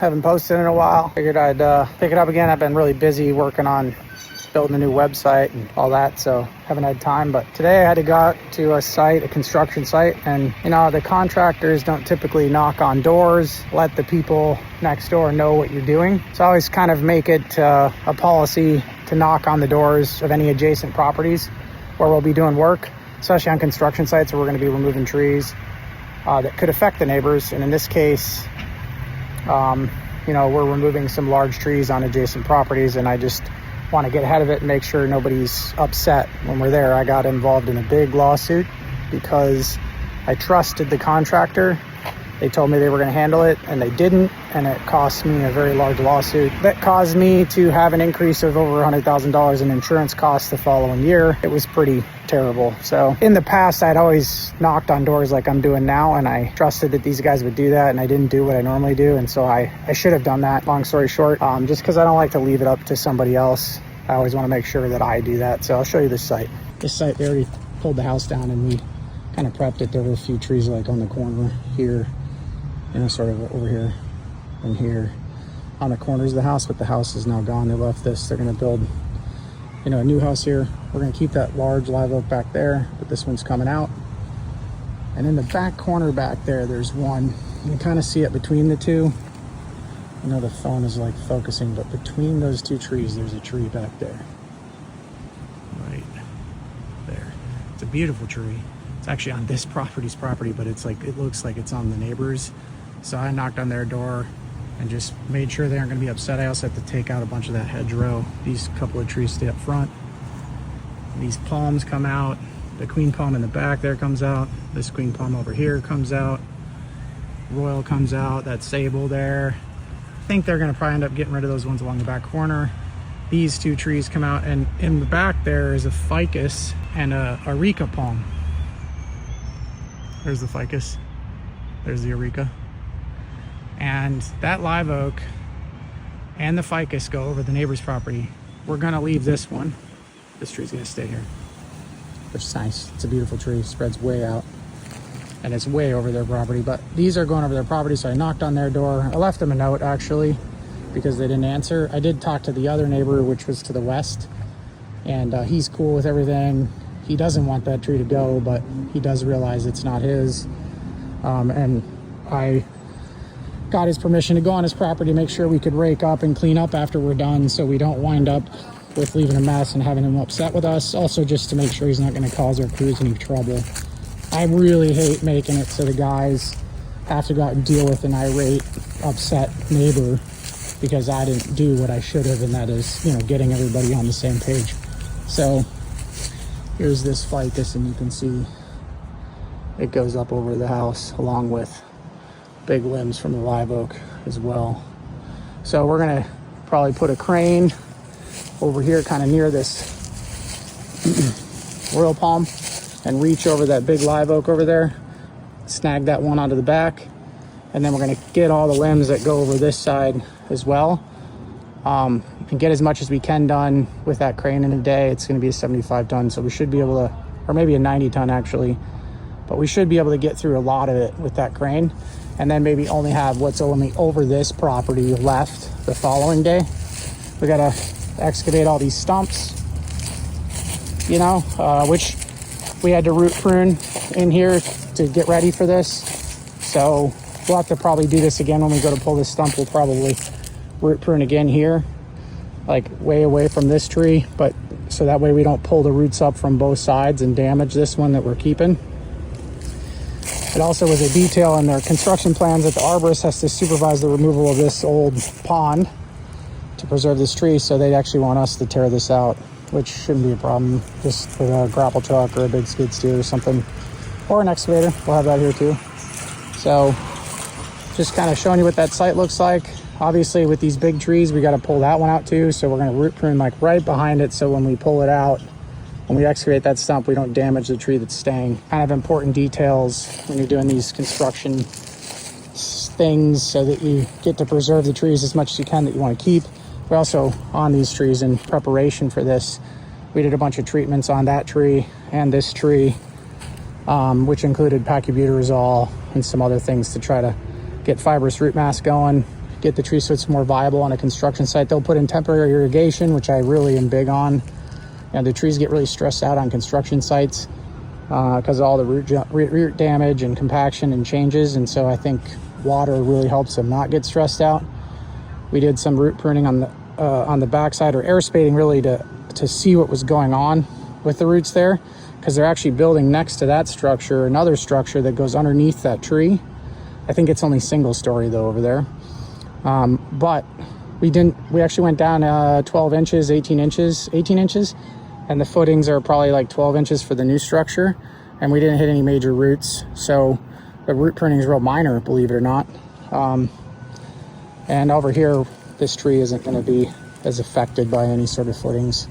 Haven't posted in a while. Figured I'd pick it up again. I've been really busy working on building a new website and all that, so haven't had time. But today I had to go out to a site, a construction site, and you know, the contractors don't typically knock on doors, let the people next door know what you're doing. So I always kind of make it a policy to knock on the doors of any adjacent properties where we'll be doing work, especially on construction sites where we're going to be removing trees that could affect the neighbors. And in this case, you know, we're removing some large trees on adjacent properties, and I just want to get ahead of it and make sure nobody's upset when we're there. I got involved in a big lawsuit because I trusted the contractor. They told me they were going to handle it, and they didn't, and it cost me a very large lawsuit that caused me to have an increase of over $100,000 in insurance costs the following year. It was pretty terrible. So in the past, I'd always knocked on doors like I'm doing now, and I trusted that these guys would do that, and I didn't do what I normally do, and so I should have done that, long story short, just because I don't like to leave it up to somebody else. I always want to make sure that I do that. So I'll show you this site. This site, they already pulled the house down, and we kind of prepped it. There were a few trees like on the corner here, you know, sort of over here and here on the corners of the house, but the house is now gone. They left this. They're going to build, you know, a new house here. We're going to keep that large live oak back there, but this one's coming out. And in the back corner back there, there's one. You can kind of see it between the two. I know the phone is like focusing, but between those two trees, there's a tree back there. Right there. It's a beautiful tree. It's actually on this property's property, but it's like, it looks like it's on the neighbors. So I knocked on their door and just made sure they aren't going to be upset. I also have to take out a bunch of that hedgerow. These couple of trees stay up front. These palms come out. The queen palm in the back there comes out. This queen palm over here comes out. Royal comes out. That sable there. I think they're going to probably end up getting rid of those ones along the back corner. These two trees come out, and in the back there is a ficus and a areca palm. There's the ficus. There's the areca. And that live oak and the ficus go over the neighbor's property. We're gonna leave this one. This tree's gonna stay here, which is nice. It's a beautiful tree, spreads way out, and it's way over their property, but these are going over their property, so I knocked on their door. I left them a note, actually, because they didn't answer. I did talk to the other neighbor, which was to the west, and he's cool with everything. He doesn't want that tree to go, but he does realize it's not his. And I got his permission to go on his property, make sure we could rake up and clean up after we're done, so we don't wind up with leaving a mess and having him upset with us. Also, just to make sure he's not going to cause our crews any trouble. I really hate making it so the guys have to go out and deal with an irate, upset neighbor because I didn't do what I should have, and that is, you know, getting everybody on the same page. So here's this ficus, and you can see it goes up over the house along with big limbs from the live oak as well. So we're gonna probably put a crane over here kind of near this royal palm and reach over that big live oak over there, snag that one onto the back, and then we're gonna get all the limbs that go over this side as well, and get as much as we can done with that crane in a day. It's gonna be a 75 ton, so we should be able to, or maybe a 90 ton actually, but we should be able to get through a lot of it with that crane, and then maybe only have what's only over this property left the following day. We gotta excavate all these stumps, you know, which we had to root prune in here to get ready for this. So we'll have to probably do this again when we go to pull this stump. We'll probably root prune again here, like way away from this tree, but so that way we don't pull the roots up from both sides and damage this one that we're keeping. It also was a detail in their construction plans that the arborist has to supervise the removal of this old pond to preserve this tree, so they actually want us to tear this out, which shouldn't be a problem, just with a grapple truck or a big skid steer or something, or an excavator. We'll have that here too. So just kind of showing you what that site looks like. Obviously with these big trees, we got to pull that one out too, so we're going to root prune like right behind it, so when we pull it out, when we excavate that stump, we don't damage the tree that's staying. Kind of important details when you're doing these construction things, so that you get to preserve the trees as much as you can that you want to keep. We also, on these trees, in preparation for this, we did a bunch of treatments on that tree and this tree, which included pachybutyrazole and some other things to try to get fibrous root mass going. get the tree so it's more viable on a construction site. They'll put in temporary irrigation, which I really am big on. And the trees get really stressed out on construction sites because of all the root damage and compaction and changes. And so I think water really helps them not get stressed out. We did some root pruning on the backside, or air spading, really to see what was going on with the roots there, because they're actually building next to that structure another structure that goes underneath that tree. I think it's only single story though over there. But we actually went down 12 inches, 18 inches, and the footings are probably like 12 inches for the new structure, and we didn't hit any major roots. So the root pruning is real minor, believe it or not. And over here, this tree isn't going to be as affected by any sort of footings,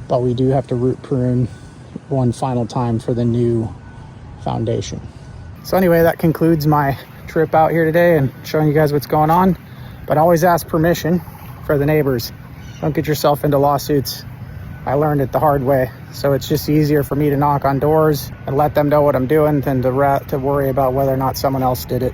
but we do have to root prune one final time for the new foundation. So anyway, that concludes my trip out here today and showing you guys what's going on. But always ask permission for the neighbors. Don't get yourself into lawsuits. I learned it the hard way. So it's just easier for me to knock on doors and let them know what I'm doing than to worry about whether or not someone else did it.